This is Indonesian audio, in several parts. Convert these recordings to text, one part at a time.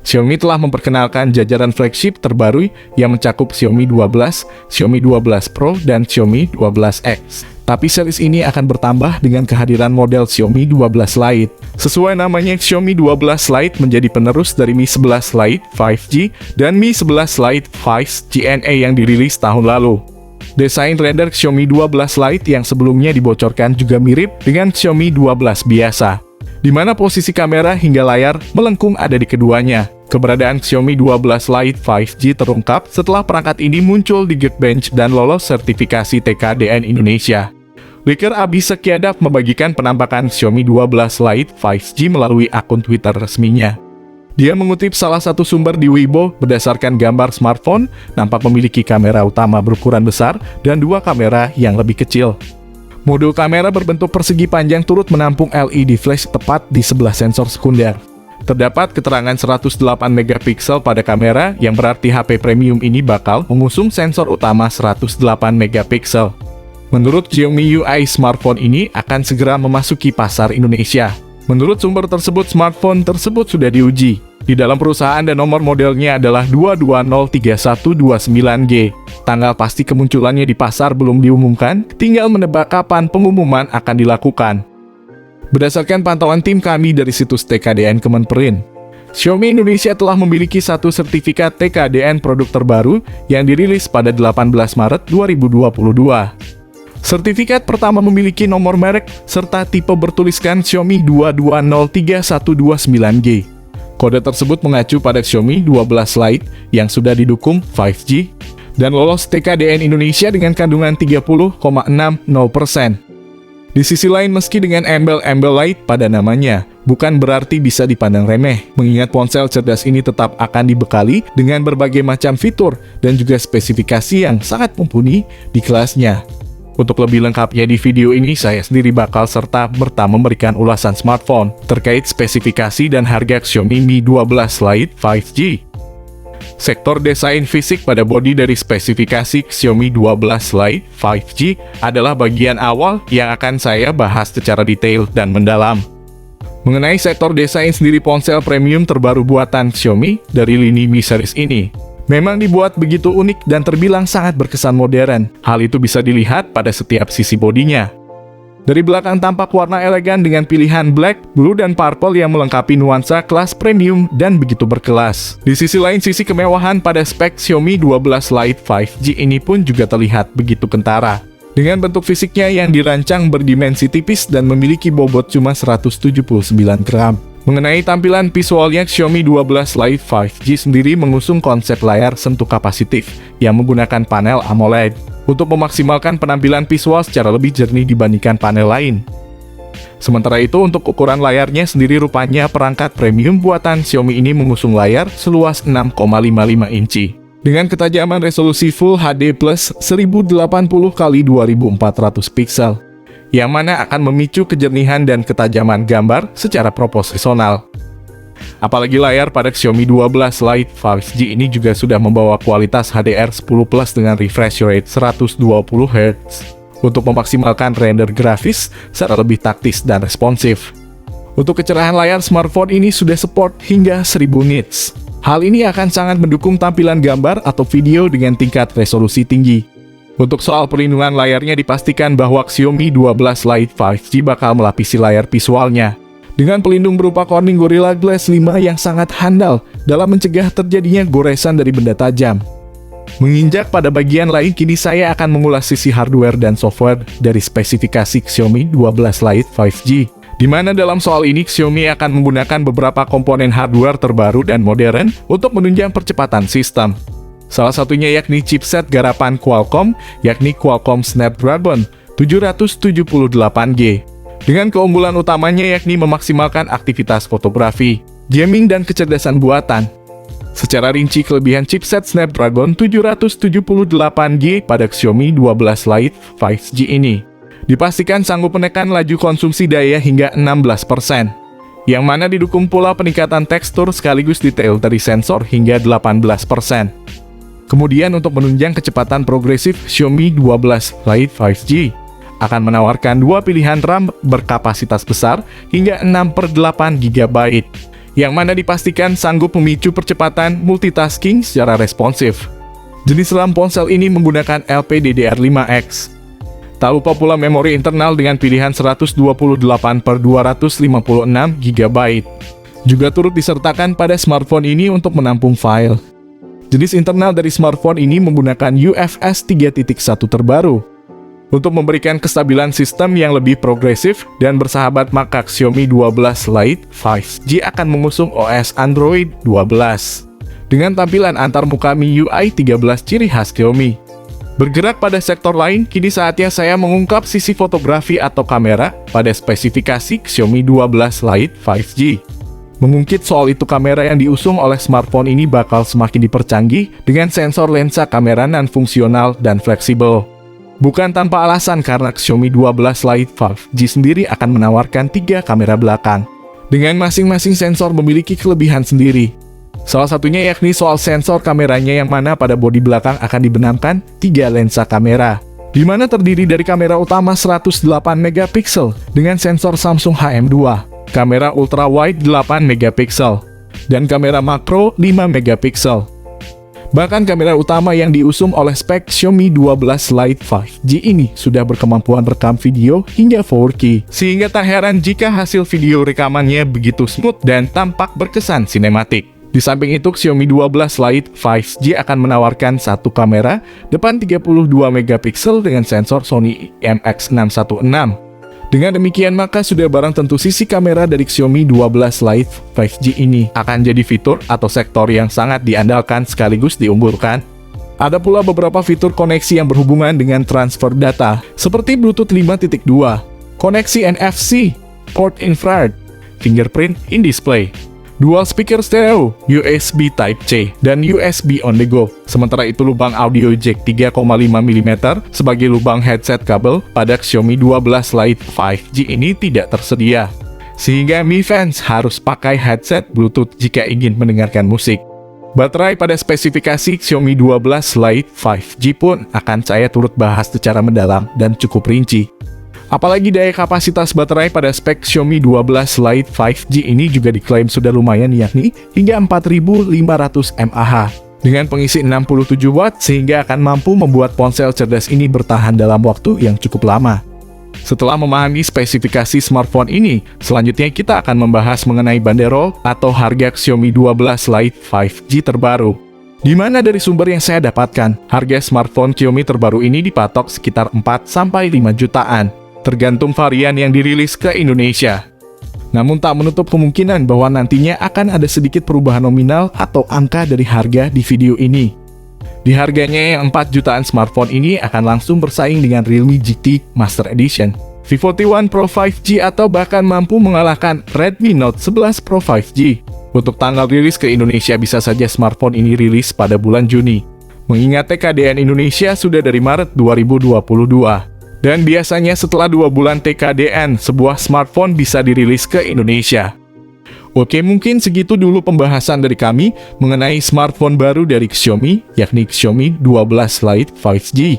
Xiaomi telah memperkenalkan jajaran flagship terbaru yang mencakup Xiaomi 12, Xiaomi 12 Pro, dan Xiaomi 12X. Tapi series ini akan bertambah dengan kehadiran model Xiaomi 12 Lite. Sesuai namanya, Xiaomi 12 Lite menjadi penerus dari Mi 11 Lite 5G dan Mi 11 Lite 5G NE yang dirilis tahun lalu. Desain render Xiaomi 12 Lite yang sebelumnya dibocorkan juga mirip dengan Xiaomi 12 biasa, di mana posisi kamera hingga layar melengkung ada di keduanya. Keberadaan Xiaomi 12 Lite 5G terungkap setelah perangkat ini muncul di Geekbench dan lolos sertifikasi TKDN Indonesia. Leaker Abi Sekiadap membagikan penampakan Xiaomi 12 Lite 5G melalui akun Twitter resminya. Dia mengutip salah satu sumber di Weibo, berdasarkan gambar smartphone, nampak memiliki kamera utama berukuran besar dan dua kamera yang lebih kecil. Modul kamera berbentuk persegi panjang turut menampung LED flash tepat di sebelah sensor sekunder. Terdapat keterangan 108 megapiksel pada kamera, yang berarti HP premium ini bakal mengusung sensor utama 108 megapiksel. Menurut Xiaomi UI, smartphone ini akan segera memasuki pasar Indonesia. Menurut sumber tersebut, smartphone tersebut sudah diuji di dalam perusahaan dan nomor modelnya adalah 2203129G. Tanggal pasti kemunculannya di pasar belum diumumkan, tinggal menebak kapan pengumuman akan dilakukan. Berdasarkan pantauan tim kami dari situs TKDN Kemenperin, Xiaomi Indonesia telah memiliki satu sertifikat TKDN produk terbaru yang dirilis pada 18 Maret 2022. Sertifikat pertama memiliki nomor merek serta tipe bertuliskan Xiaomi 2203129G. Kode tersebut mengacu pada Xiaomi 12 Lite yang sudah didukung 5G dan lolos TKDN Indonesia dengan kandungan 30,60%. Di sisi lain, meski dengan embel-embel Lite pada namanya, bukan berarti bisa dipandang remeh, mengingat ponsel cerdas ini tetap akan dibekali dengan berbagai macam fitur dan juga spesifikasi yang sangat mumpuni di kelasnya. Untuk lebih lengkapnya di video ini, saya sendiri bakal serta-merta memberikan ulasan smartphone terkait spesifikasi dan harga Xiaomi Mi 12 Lite 5G. Sektor desain fisik pada bodi dari spesifikasi Xiaomi 12 Lite 5G adalah bagian awal yang akan saya bahas secara detail dan mendalam. Mengenai sektor desain sendiri, ponsel premium terbaru buatan Xiaomi dari lini Mi series ini memang dibuat begitu unik dan terbilang sangat berkesan modern. Hal itu bisa dilihat pada setiap sisi bodinya. Dari belakang tampak warna elegan dengan pilihan black, blue, dan purple yang melengkapi nuansa kelas premium dan begitu berkelas. Di sisi lain, sisi kemewahan pada spek Xiaomi 12 Lite 5G ini pun juga terlihat begitu kentara. Dengan bentuk fisiknya yang dirancang berdimensi tipis dan memiliki bobot cuma 179 gram. Mengenai tampilan visualnya, Xiaomi 12 Lite 5G sendiri mengusung konsep layar sentuh kapasitif yang menggunakan panel AMOLED untuk memaksimalkan penampilan visual secara lebih jernih dibandingkan panel lain. Sementara itu, untuk ukuran layarnya sendiri, rupanya perangkat premium buatan Xiaomi ini mengusung layar seluas 6,55 inci dengan ketajaman resolusi Full HD Plus 1080x2400 pixel, yang mana akan memicu kejernihan dan ketajaman gambar secara proporsional. Apalagi layar pada Xiaomi 12 Lite 5G ini juga sudah membawa kualitas HDR10+ dengan refresh rate 120 Hz untuk memaksimalkan render grafis secara lebih taktis dan responsif. Untuk kecerahan layar, smartphone ini sudah support hingga 1000 nits. Hal ini akan sangat mendukung tampilan gambar atau video dengan tingkat resolusi tinggi. Untuk soal perlindungan layarnya, dipastikan bahwa Xiaomi 12 Lite 5G bakal melapisi layar visualnya dengan pelindung berupa Corning Gorilla Glass 5 yang sangat handal dalam mencegah terjadinya goresan dari benda tajam. Menginjak pada bagian lain, kini saya akan mengulas sisi hardware dan software dari spesifikasi Xiaomi 12 Lite 5G, di mana dalam soal ini Xiaomi akan menggunakan beberapa komponen hardware terbaru dan modern untuk menunjang percepatan sistem. Salah satunya yakni chipset garapan Qualcomm, yakni Qualcomm Snapdragon 778G. Dengan keunggulan utamanya yakni memaksimalkan aktivitas fotografi, gaming, dan kecerdasan buatan. Secara rinci, kelebihan chipset Snapdragon 778G pada Xiaomi 12 Lite 5G ini dipastikan sanggup menekan laju konsumsi daya hingga 16%, yang mana didukung pula peningkatan tekstur sekaligus detail dari sensor hingga 18%. Kemudian untuk menunjang kecepatan progresif, Xiaomi 12 Lite 5G akan menawarkan dua pilihan RAM berkapasitas besar hingga 6/8 GB yang mana dipastikan sanggup memicu percepatan multitasking secara responsif. Jenis RAM ponsel ini menggunakan LPDDR5X. Tak lupa pula memori internal dengan pilihan 128/256 GB. Juga turut disertakan pada smartphone ini untuk menampung file. Jenis internal dari smartphone ini menggunakan UFS 3.1 terbaru. Untuk memberikan kestabilan sistem yang lebih progresif dan bersahabat, maka Xiaomi 12 Lite 5G akan mengusung OS Android 12 dengan tampilan antarmuka MIUI 13 ciri khas Xiaomi. Bergerak pada sektor lain, kini saatnya saya mengungkap sisi fotografi atau kamera pada spesifikasi Xiaomi 12 Lite 5G. Mengungkit soal itu, kamera yang diusung oleh smartphone ini bakal semakin dipercanggih dengan sensor lensa kamera non-fungsional dan fleksibel. Bukan tanpa alasan, karena Xiaomi 12 Lite 5G sendiri akan menawarkan 3 kamera belakang, dengan masing-masing sensor memiliki kelebihan sendiri. Salah satunya yakni soal sensor kameranya, yang mana pada bodi belakang akan dibenamkan 3 lensa kamera, di mana terdiri dari kamera utama 108 MP dengan sensor Samsung HM2, kamera ultra wide 8 MP, dan kamera makro 5 MP. Bahkan kamera utama yang diusung oleh spek Xiaomi 12 Lite 5G ini sudah berkemampuan rekam video hingga 4K, sehingga tak heran jika hasil video rekamannya begitu smooth dan tampak berkesan sinematik. Di samping itu, Xiaomi 12 Lite 5G akan menawarkan satu kamera depan 32 MP dengan sensor Sony IMX616. Dengan demikian, maka sudah barang tentu sisi kamera dari Xiaomi 12 Lite 5G ini akan jadi fitur atau sektor yang sangat diandalkan sekaligus diunggulkan. Ada pula beberapa fitur koneksi yang berhubungan dengan transfer data, seperti Bluetooth 5.2, koneksi NFC, port infrared, fingerprint in display, dual speaker stereo, USB Type-C, dan USB on the go. Sementara itu, lubang audio jack 3,5 mm sebagai lubang headset kabel pada Xiaomi 12 Lite 5G ini tidak tersedia, sehingga Mi fans harus pakai headset Bluetooth jika ingin mendengarkan musik. Baterai pada spesifikasi Xiaomi 12 Lite 5G pun akan saya turut bahas secara mendalam dan cukup rinci. Apalagi daya kapasitas baterai pada spek Xiaomi 12 Lite 5G ini juga diklaim sudah lumayan, yakni hingga 4500 mAh dengan pengisi 67 watt, sehingga akan mampu membuat ponsel cerdas ini bertahan dalam waktu yang cukup lama. Setelah memahami spesifikasi smartphone ini, selanjutnya kita akan membahas mengenai banderol atau harga Xiaomi 12 Lite 5G terbaru. Di mana dari sumber yang saya dapatkan, harga smartphone Xiaomi terbaru ini dipatok sekitar 4-5 jutaan. Tergantung varian yang dirilis ke Indonesia. Namun tak menutup kemungkinan bahwa nantinya akan ada sedikit perubahan nominal atau angka dari harga di video ini. Di harganya yang 4 jutaan, smartphone ini akan langsung bersaing dengan Realme GT Master Edition, Vivo T1 Pro 5G, atau bahkan mampu mengalahkan Redmi Note 11 Pro 5G. Untuk tanggal rilis ke Indonesia, bisa saja smartphone ini rilis pada bulan Juni, mengingat TKDN Indonesia sudah dari Maret 2022. Dan biasanya setelah 2 bulan TKDN, sebuah smartphone bisa dirilis ke Indonesia. Oke, mungkin segitu dulu pembahasan dari kami mengenai smartphone baru dari Xiaomi, yakni Xiaomi 12 Lite 5G.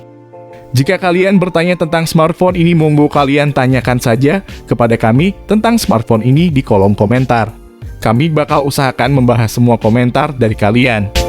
Jika kalian bertanya tentang smartphone ini, monggo kalian tanyakan saja kepada kami tentang smartphone ini di kolom komentar. Kami bakal usahakan membahas semua komentar dari kalian.